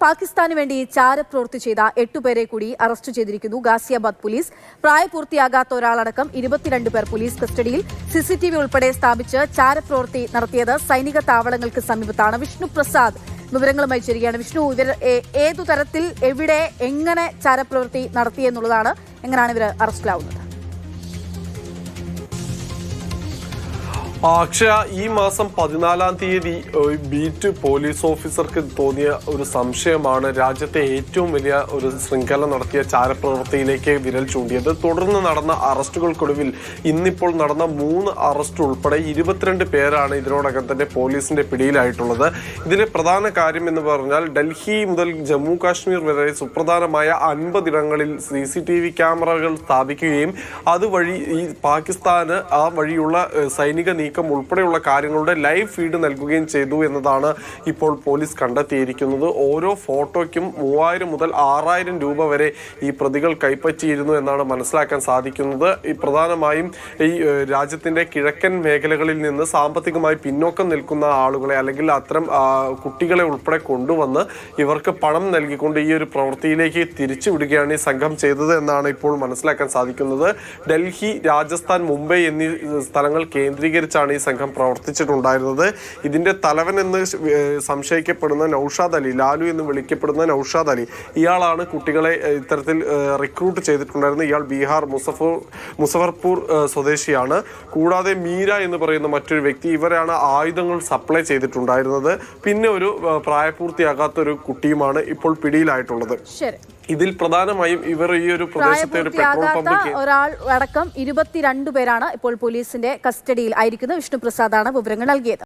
പാകിസ്ഥാന് വേണ്ടി ചാരപ്രവൃത്തി ചെയ്ത 8 പേരെ കൂടി അറസ്റ്റ് ചെയ്തിരിക്കുന്നു ഗാസിയാബാദ് പോലീസ്. പ്രായപൂർത്തിയാകാത്ത ഒരാളടക്കം 22 പേർ പോലീസ് കസ്റ്റഡിയിൽ. CCTV ഉൾപ്പെടെ സ്ഥാപിച്ച് ചാരപ്രവൃത്തി നടത്തിയത് സൈനിക താവളങ്ങൾക്ക് സമീപത്താണ്. വിഷ്ണു പ്രസാദ് വിവരങ്ങളുമായി ചേരുകയാണ്. വിഷ്ണു, ഇവർ ഏതു തരത്തിൽ, എവിടെ, എങ്ങനെ ചാരപ്രവൃത്തി നടത്തിയെന്നുള്ളതാണ്. എങ്ങനെയാണ് ഇവർ അറസ്റ്റിലാവുന്നത്? അക്ഷയ, ഈ മാസം 14-ാം തീയതി ബീറ്റ് പോലീസ് ഓഫീസർക്ക് തോന്നിയ ഒരു സംശയമാണ് രാജ്യത്തെ ഏറ്റവും വലിയ ഒരു ശൃംഖല നടത്തിയ ചാരപ്രവൃത്തിയിലേക്ക് വിരൽ ചൂണ്ടിയത്. തുടർന്ന് നടന്ന അറസ്റ്റുകൾക്കൊടുവിൽ ഇന്നിപ്പോൾ നടന്ന 3 അറസ്റ്റ് ഉൾപ്പെടെ 22 പേരാണ് ഇതിനോടകം തന്നെ പോലീസിന്റെ പിടിയിലായിട്ടുള്ളത്. ഇതിലെ പ്രധാന കാര്യം എന്ന് പറഞ്ഞാൽ ഡൽഹി മുതൽ ജമ്മു കാശ്മീർ വരെ സുപ്രധാനമായ 50 ഇടങ്ങളിൽ CCTV ക്യാമറകൾ സ്ഥാപിക്കുകയും അതുവഴി ഈ പാകിസ്ഥാന് ആ വഴിയുള്ള സൈനിക നീക്കം ഉൾപ്പെടെയുള്ള കാര്യങ്ങളുടെ ലൈവ് ഫീഡ് നൽകുകയും ചെയ്തു എന്നതാണ് ഇപ്പോൾ പോലീസ് കണ്ടെത്തിയിരിക്കുന്നത്. ഓരോ ഫോട്ടോയ്ക്കും 3000 മുതൽ 6000 രൂപ വരെ ഈ പ്രതികൾ കൈപ്പറ്റിയിരുന്നു എന്നാണ് മനസ്സിലാക്കാൻ സാധിക്കുന്നത്. ഈ പ്രധാനമായും ഈ രാജ്യത്തിന്റെ കിഴക്കൻ മേഖലകളിൽ നിന്ന് സാമ്പത്തികമായി പിന്നോക്കം നിൽക്കുന്ന ആളുകളെ അല്ലെങ്കിൽ അത്തരം കുട്ടികളെ ഉൾപ്പെടെ കൊണ്ടുവന്ന് ഇവർക്ക് പണം നൽകിക്കൊണ്ട് ഈ ഒരു പ്രവൃത്തിയിലേക്ക് തിരിച്ചുവിടുകയാണ് ഈ സംഘം ചെയ്തത് എന്നാണ് ഇപ്പോൾ മനസ്സിലാക്കാൻ സാധിക്കുന്നത്. ഡൽഹി, രാജസ്ഥാൻ, മുംബൈ എന്നീ സ്ഥലങ്ങൾ കേന്ദ്രീകരിച്ചാണ് ഈ സംഘം പ്രവർത്തിച്ചിട്ടുണ്ടായിരുന്നത്. ഇതിന്റെ തലവൻ എന്ന് സംശയിക്കപ്പെടുന്ന നൌഷാദ് അലി, ലാലു എന്ന് വിളിക്കപ്പെടുന്ന നൌഷാദ് അലി, ഇയാളാണ് കുട്ടികളെ ഇത്തരത്തിൽ റിക്രൂട്ട് ചെയ്തിട്ടുണ്ടായിരുന്നത്. ഇയാൾ ബീഹാർ മുസഫർപൂർ സ്വദേശിയാണ്. കൂടാതെ മീര എന്ന് പറയുന്ന മറ്റൊരു വ്യക്തി, ഇവരാണ് ആയുധങ്ങൾ സപ്ലൈ ചെയ്തിട്ടുണ്ടായിരുന്നത്. പിന്നെ ഒരു പ്രായപൂർത്തിയാകാത്ത ഒരു കുട്ടിയുമാണ് ഇപ്പോൾ പിടിയിലായിട്ടുള്ളത്. ഇതിൽ പ്രധാനമായും ഇവർ ഈ ഒരു പ്രദേശത്തെ ഒരു പെട്രോൾ പമ്പ് ഒരാൾ അടക്കം 22 പേരാണ് ഇപ്പോൾ പോലീസിന്റെ കസ്റ്റഡിയിൽ ആയിരിക്കുന്നത്. വിഷ്ണു പ്രസാദാണ് വിവരങ്ങൾ നൽകിയത്.